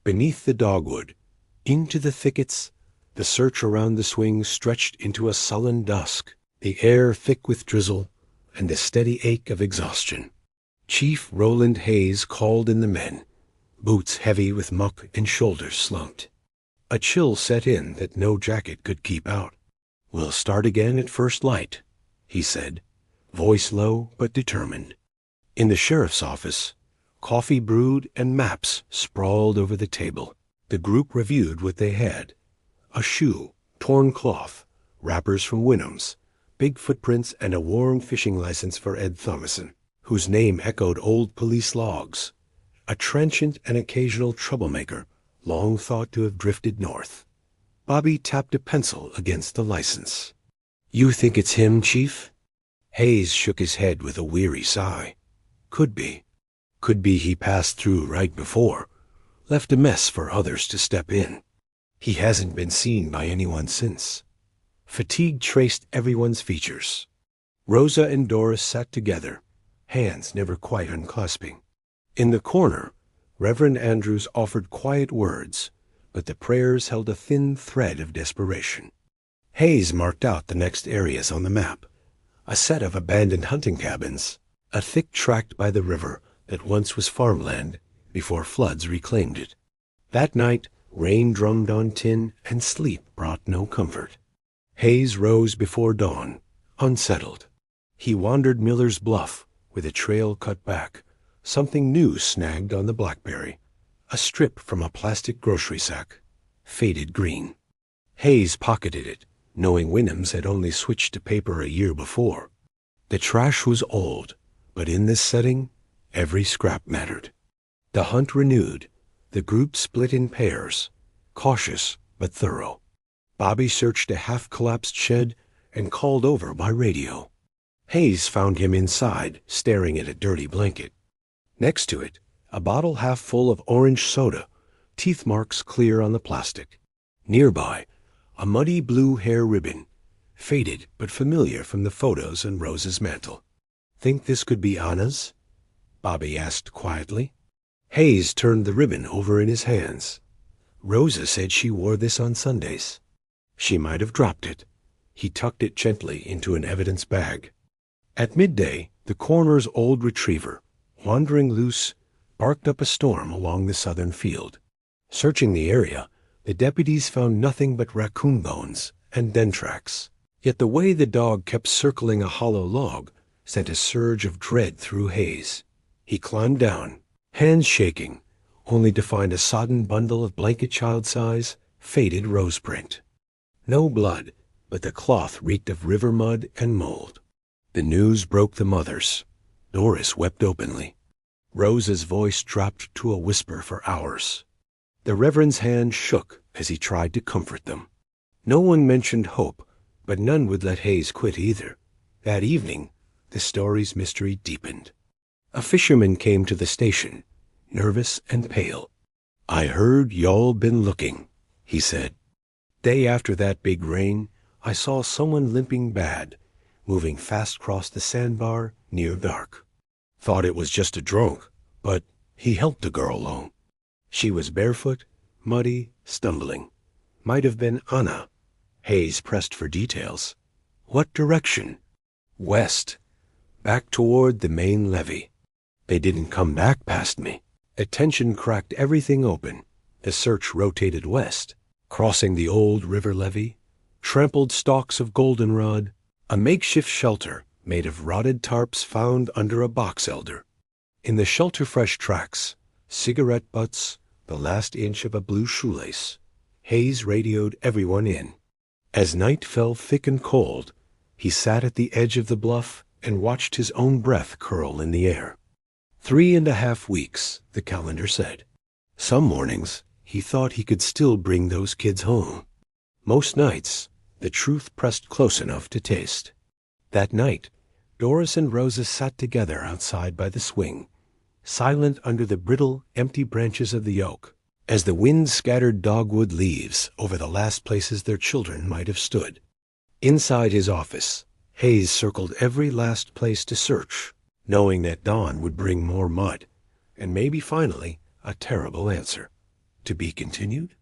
Beneath the Dogwood, Into the Thickets, the search around the swing stretched into a sullen dusk, the air thick with drizzle and the steady ache of exhaustion. Chief Roland Hayes called in the men, boots heavy with muck and shoulders slumped. A chill set in that no jacket could keep out. "We'll start again at first light," he said, voice low but determined. In the sheriff's office, coffee brewed and maps sprawled over the table. The group reviewed what they had: a shoe, torn cloth, wrappers from Wynnum's, big footprints, and a worn fishing license for Ed Thomason, whose name echoed old police logs, a transient and occasional troublemaker long thought to have drifted north. Bobby tapped a pencil against the license. "You think it's him, Chief?" Hayes shook his head with a weary sigh. "Could be. Could be he passed through right before, left a mess for others to step in. He hasn't been seen by anyone since." Fatigue traced everyone's features. Rosa and Doris sat together, hands never quite unclasping. In the corner, Reverend Andrews offered quiet words, but the prayers held a thin thread of desperation. Hayes marked out the next areas on the map: a set of abandoned hunting cabins, a thick tract by the river that once was farmland before floods reclaimed it. That night, rain drummed on tin and sleep brought no comfort. Hayes rose before dawn, unsettled. He wandered Miller's Bluff, where the trail cut back, something new snagged on the blackberry, a strip from a plastic grocery sack, faded green. Hayes pocketed it, knowing Wynnum's had only switched to paper a year before. The trash was old, but in this setting, every scrap mattered. The hunt renewed, the group split in pairs, cautious but thorough. Bobby searched a half-collapsed shed and called over by radio. Hayes found him inside, staring at a dirty blanket. Next to it, a bottle half full of orange soda, teeth marks clear on the plastic. Nearby, a muddy blue hair ribbon, faded but familiar from the photos on Rosa's mantel. "Think this could be Anna's?" Bobby asked quietly. Hayes turned the ribbon over in his hands. "Rosa said she wore this on Sundays." "She might have dropped it." He tucked it gently into an evidence bag. At midday, the coroner's old retriever, wandering loose, barked up a storm along the southern field. Searching the area, the deputies found nothing but raccoon bones and den tracks. Yet the way the dog kept circling a hollow log sent a surge of dread through Hayes. He climbed down, hands shaking, only to find a sodden bundle of blanket child-size, faded rose print. No blood, but the cloth reeked of river mud and mold. The news broke the mothers. Doris wept openly. Rosa's voice dropped to a whisper for hours. The Reverend's hand shook as he tried to comfort them. No one mentioned hope, but none would let Hayes quit either. That evening, the story's mystery deepened. A fisherman came to the station, nervous and pale. "I heard y'all been looking," he said. "Day after that big rain, I saw someone limping bad, moving fast across the sandbar near dark. Thought it was just a drunk, but he helped the girl along. She was barefoot, muddy, stumbling. Might have been Anna." Hayes pressed for details. "What direction?" "West, back toward the main levee. They didn't come back past me." Attention cracked everything open. The search rotated west, crossing the old river levee, trampled stalks of goldenrod, a makeshift shelter made of rotted tarps found under a box elder. In the shelter-fresh tracks, cigarette butts, the last inch of a blue shoelace. Hayes radioed everyone in. As night fell thick and cold, he sat at the edge of the bluff and watched his own breath curl in the air. 3.5 weeks, the calendar said. Some mornings, he thought he could still bring those kids home. Most nights, the truth pressed close enough to taste. That night, Doris and Rosa sat together outside by the swing, silent under the brittle, empty branches of the oak, as the wind scattered dogwood leaves over the last places their children might have stood. Inside his office, Hayes circled every last place to search, knowing that dawn would bring more mud, and maybe finally a terrible answer. To be continued?